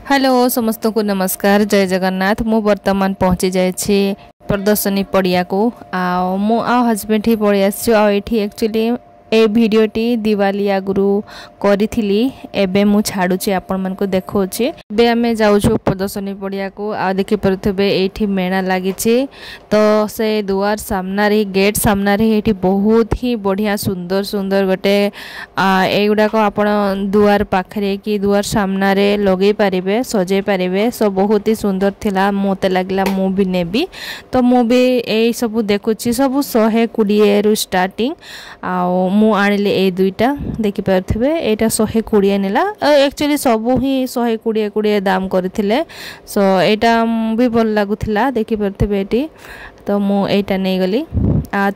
Hello समस्त को नमस्कार जय जगन्नाथ। मु वर्तमान पहुँची जाए प्रदर्शनी पड़िया को मु हजबैंड ही पड़े आसी एक्चुअली ए भिडियोटी दिवाली आगुरु करी एबे मु छाड़ुची आपण मन को देखौची। एबे आमे जाउछु प्रदर्शनी पड़िया को देखि परथबे एठी मेला लागिची तो से दुआर सामना रे गेट सामना रे एठी बहुत ही बढ़िया सुंदर सुंदर गोटे एगुडा को आपण दुआर पाखरे कि दुआर सामना रे लगे पारिबे सजे पारिबे सब बहुत ही सुंदर थिला। मोते लागला मु भी नेबी तो मु भी ए सब देखुची सब 120 रु स्टार्टिंग मु आनिले ए दुईटा देखि परथबे एटा 120 नेला एक्चुअली सब ही 120 दाम करथिले सो एटा भी भल लागुथिला देखि परथबे एटी तो मु एटा नै गली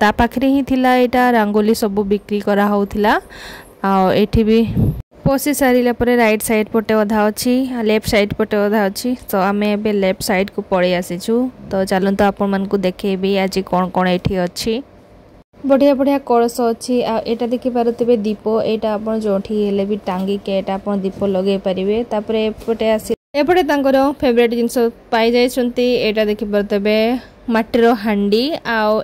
ता पाखरे ही थिला एटा रंगोली सब बिक्री करा होथिला एठी भी पसी सारिला परे राइट साइड पटे अधा अछि लेफ्ट साइड पटे अधा अछि तो आमे एबे लेफ्ट साइड को पड़े आसीछु तो चलन तो आपण मन को देखेबी आज कोन कोन एठी अछि बढ़िया बढ़िया कलश अच्छी एटा देखि पारुथिबे दीप एटा आपण जोठी हेले भी टांगी के एटा आपण दीप लगे पारिबे तापरे एपटे आसी एपटे तांकर फेवरेट जिंस पाई जाय छंती एटा देखि पारुथिबे माटीर हांडी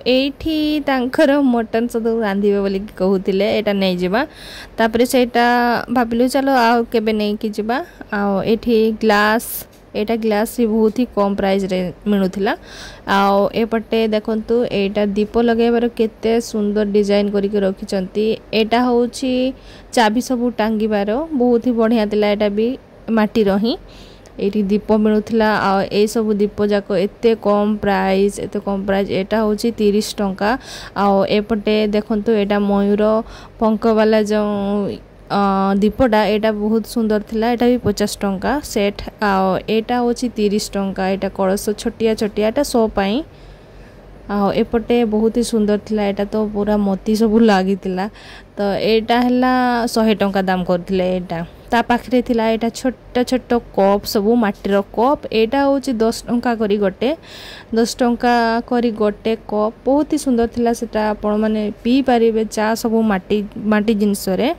एठी तांकर मटन सब रांधिबे बोली कहउतिले एटा नै जिबा तापरे सेटा भाबिलु चलो आ केबे नै कि जिबा एठी ग्लास एटा ग्लास भी बहुत ही कम प्राइस रे मिलुथिला एपटे देखंतु एटा दीप लगेबार केते सुंदर डिजाइन करी के रखिचंती एटा होची चाबी सब टांगीबार बहुत ही बढ़िया तिला एटा भी माटी रही एटी दीप मिलुथिला ए सब दीप जाको एते कम प्राइस एटा होची 30 टंका एपटे देखंतु एटा मयूर पंख वाला जो दीपटा एटा बहुत सुंदर थिला एटा भी 50 टंका सेट एटा होची 30 टंका एटा कलश छोटिया छोटिया एटा 100 पाई एपटे बहुत ही सुंदर थिला एटा तो पूरा मोती सब लागी थिला तो एटा हला 100 टंका दाम करथिले एटा ता पाखरे थिला एटा छोटा छोटा कप सब माटीर कप एटा होची 10 टंका करी गोटे 10 टंका करी गोटे कप बहुत ही सुंदर थिला सेटा आपण माने पी पारिबे चा सब माटी जिंस रे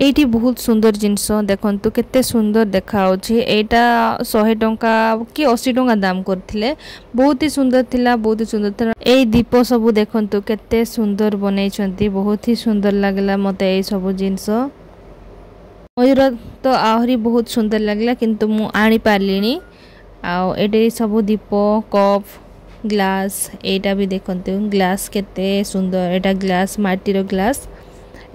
एठी बहुत सुंदर जिनस देखंतु केते सुंदर देखा होची एटा 100 टंका कि 80 टंका दाम करथिले बहुत ही सुंदर थिला ए दीप सब देखंतु केते सुंदर बनै छंती बहुत ही सुंदर लागला मते ए सब जिनस मयूर तो आहरी बहुत सुंदर लागला किंतु मु आनी पारलिनी एटे सब दीप कप ग्लास एटा भी देखंतु ग्लास केते सुंदर एटा ग्लास माटीर ग्लास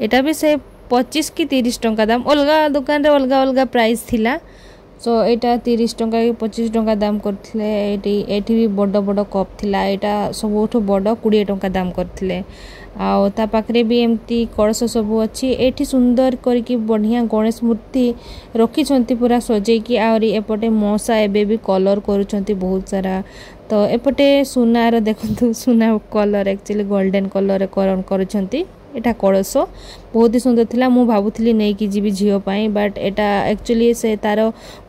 एटा भी से 25 कि 30 टंका दाम अलगा दुकान रे अलगा अलगा प्राइस थिला सो एटा 30 टंका कि 25 टंका दाम करथिले एठी भी बड़ बड़ कप थिला एटा सबोठो बड़ 20 टंका दाम करथिले ता पाखरे भी एमती कलश सब अच्छी एठी सुंदर करके बढ़िया गणेश मूर्ति रखी छंती पूरा सजे की आरी एपटे मौसा एबे भी कलर करूछंती बहुत सारा तो एपटे सुनार देखंतु सुना कलर एक्चुअली गोल्डन कलर करण करूछंती एटा कलश बहुत ही सुंदर थिला मु भाबुथली नै कि जीवी झियो पाई बट एटा एक्चुअली से तार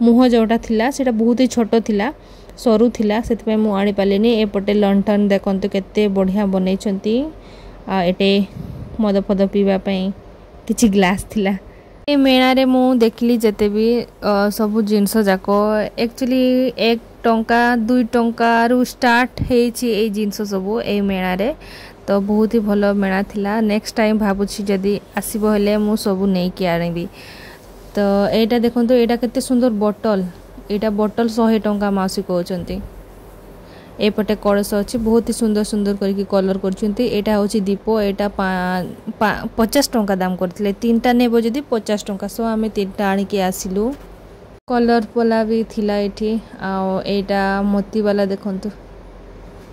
मुह जोटा थिला सेटा बहुत ही छोटो थिला सरू थिला सेत पे मु आनी पालेनी एपटे लंठन देखंतु केते बढ़िया बनै छंती एटे मद पद पीवा पई किछि ग्लास थिला ए मेणा रे मु देखली जते भी सब जिंस जाको एक्चुअली 1 टंका 2 टंका रु स्टार्ट हेछि ए जिंस सब ए मेणा रे तो बहुत ही भलो मेणा थिला नेक्स्ट टाइम भाबुछि जदी आसीबो हेले मु सब नै कि आनिबी तो एटा देखंतु एटा केते सुंदर बोतल एटा बोतल 100 टंका मासी कहउचंती एपटे कलश अछि बहुत ही सुंदर सुंदर करके कलर करछंती एटा होछि दीप एटा 50 टंका दाम करथिले तीनटा नेबो जदी 50 टंका सो आमे तीनटा आनी के आसिलु कलर पला भी थिला एठी एटा मोती वाला देखंतु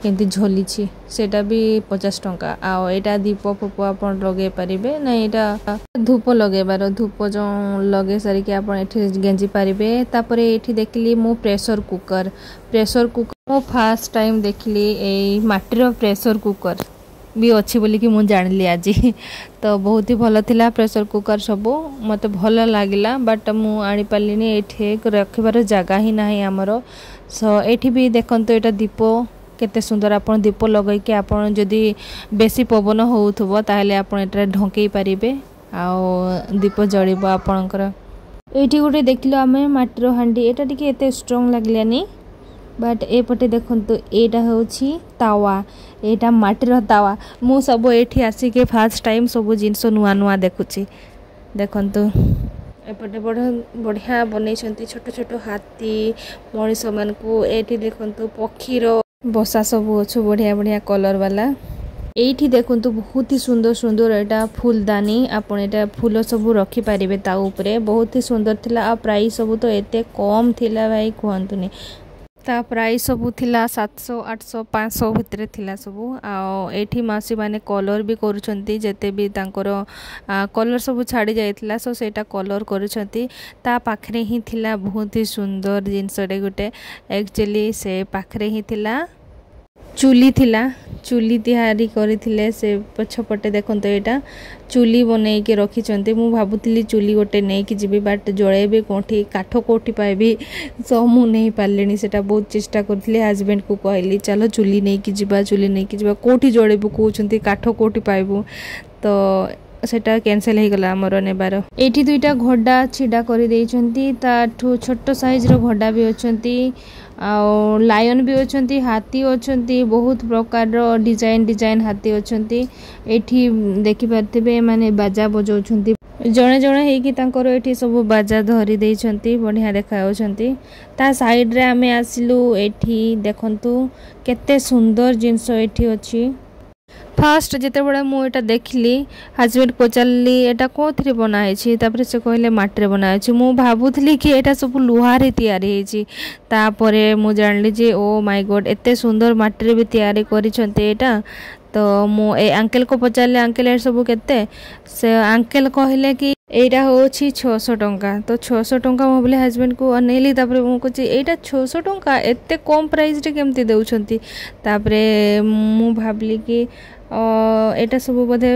केंती झोली छी सेटा भी 50 टंका एटा दीप फप आपण लगे पारिबे ना एटा धूप लगेबार धूप जो लगे सारी के आपण एठी गेंजी पारिबे तापरे एठी देखली मु प्रेशर कुकर मो फर्स्ट टाइम देखली ए माटीर प्रेशर कुकर भी अच्छी बोली कि मु जानली आज तो बहुत ही भलो थिला प्रेशर कुकर सब मते भलो लागिला बट मु आनी पालिनी एठी रखिबार जगह ही नाही हमरो सो एठी भी देखंतो एटा दीप केते सुंदर आपण दीप लगै के आपण जदी बेसी पवन होउथबो ताहले आपण एटा ढंकेई पारिबे दीप जळिबो आपणकर ये गोटे देख लो आम माटीर हांडी एटा टिके एते स्ट्रांग लागलानी बट एपटे देखंतु एटा होछि तावा एटा माटीर तावा मु सब एठी आसी के फर्स्ट टाइम सब जिंस नुआ नुआ देखुछि देखंतु एपटे बढ़िया बनैछंती छोट छोट हाथी मनीष मान को एठी देखंतु पक्षीर बसा सब अच्छु बढ़िया बढ़िया कलर वाला एठी देखंतु बहुत ही सुंदर सुंदर एटा फूलदानी आपण एटा फूल सब रखि पारिबे ता ऊपरे बहुत ही सुंदर थिला आ प्राइस सब तो एते कम थिला भाई कहंतुनी ता प्राइस सब थिला 700 800 500 भितरे थिला सब आ एठी मासी माने कलर भी करूछंती जेते भी तांकर कलर सब छाड़ी जाइथिला सो सेटा कलर करूछंती ता पाखरे ही थिला बहुत ही सुंदर जिंसडे गुटे एक्चुअली से पाखरे ही थिला चुली तैयारी करथिले से पछपटे देखंतो एटा चुली बनै के रखिचंती मु भाबुतली चुली गोटे नै कि जिबी बाट जळेबे कोठी काठो कोठी पाइबी सो मु नै पालेनी सेटा बहुत चेष्टा करथिले हस्बैंड को कहली चलो चुली नै कि जिबा कोठी जळेबु कहउचंती काठो कोठी पाइबु तो सेटा कैंसिल हो गला हमर नेबार एठी दुईटा घोड़ा छिडा करि देइचंती ताठू छोटो साइज रो घोड़ा भी अछंती आ लायन भी अछंती हाथी अछंती बहुत प्रकार रो डिजाइन हाथी अछंती एठी देखि पारथिबे माने बाजा बजाउछंती जणे जणे हे कि तांकर एठी सब बाजा धरि देइछंती बढ़िया देखाउछंती ता साइड रे हमें आसिलु एठी देखंतु केते सुंदर जिंस एठी अछि फास्ट जिते बड़ा मु एटा देखली हस्बैंड पचारली एटा कोथरे बनाई छी तापर से कहले माटरे बनाई छी मु भाबुथली कि एटा सब लुहा रे तयारी हे छी तापरे मु जानली जे ओ माय गॉड एते सुंदर माटरे भी तयारी करी छनते एटा तो मु ए अंकल को पचारले अंकल ए सब केते से अंकल कहले कि एटा होछि 600 टंका तो 600 टंका मो बोले हस्बैंड को अनेली तापर मु कहछि एटा 600 टंका एते कम प्राइस रे केमती देउछंती तापरे मु भाबली कि एटा सब बोधे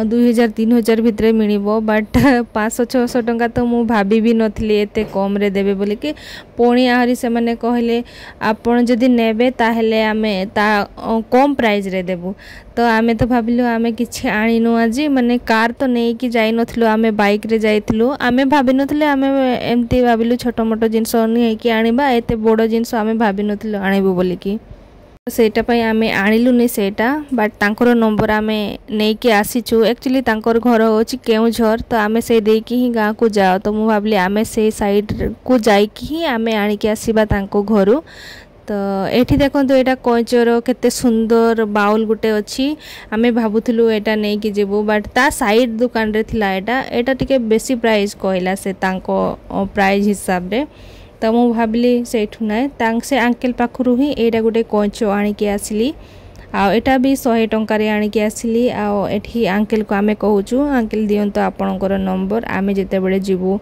2000 3000 भितरे मिलिबो बट 500 600 टंका तो मु भाबी भी नथली एते कम रे देबे बोले कि पोणी आहारी से माने कहले आपण जदी नेबे ताहेले आमे ता कम प्राइस रे देबु तो आमे तो भाबिलु आमे किछि आनिनु आजी माने कार तो नै कि जाई नथलु आमे बाइक रे जाइतलु आमे भाबी नथले आमे एमती भाबिलु छोटो मोटो जिंस नै कि आनिबा एते बडो जिंस आमे भाबी नथलु आनिबो बोले कि सेटा पई आमे आनिलुनी सेटा बट तांकर नंबर आमे नै कि आसीचु एक्चुअली तांकर घर होची केउझर तो आमे से दे कि ही गां को जाओ तो मु भाबली आमे से साइड को जाई कि ही आमे आनी के आसीबा तांको घरु तो एठी देखंतु एटा कोइचर केते सुंदर बाउल गुटे अछि आमे भाबुथलु एटा नै कि जेबो बट ता साइड दुकान रे थिला एटा टिके बेसी प्राइस कहला से तांको प्राइस हिसाब रे तो मु भाबली सेठु ना तांग से अंकल पाखरु ही एटा गुटे कोइचो आनी के आसली आ एटा भी 100 टंका रे आनी के आसली आ एठी अंकल को आमे कहउचु अंकल दियंतो आपनकर नंबर आमे जेते बेले जिवु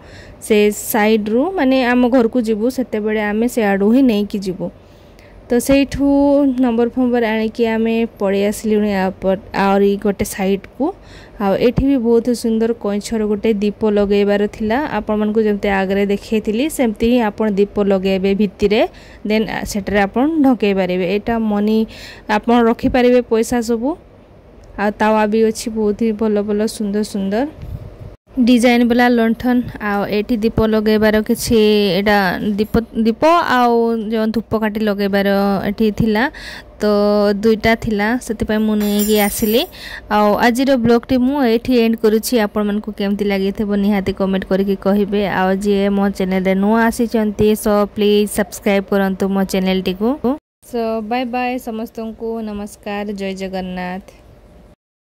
से साइड रू माने आम घर को जिवु सेते बेले आमे से आडू ही नै कि जिवु तो सेठू नंबर फंबर आनी कि आमे पड़े आसली और गोटे साइड को आ एठी भी बहुत सुंदर कोइछर गोटे दीप लगेबार थिला आपण मन को जमते आगरे देखैतिली सेमती ही आपण दीप लगेबे भितिरे देन सेटरे आपण ढके पारिबे एटा मनी आपण रखि पारिबे पैसा सब आ तावा भी अछि बहुत ही भलो भलो सुंदर सुंदर डिजाइन वाला लंठन आ एठी दीप लगेबार किछि एटा दीप आ जो धूप काटी लगेबार एठी थिला तो दुईटा थिला सेति पय मु नेकी आसिली आ आजिर ब्लॉग टी मु एठी एंड करूछि आपण मन को केमति लागिथबो निहाती कमेंट करके कहिबे आ जे मो चैनल रे नुआ आसी चंती सो प्लीज सब्सक्राइब करंतु मो चैनल टी को सो बाय बाय समस्त को नमस्कार जय जगन्नाथ।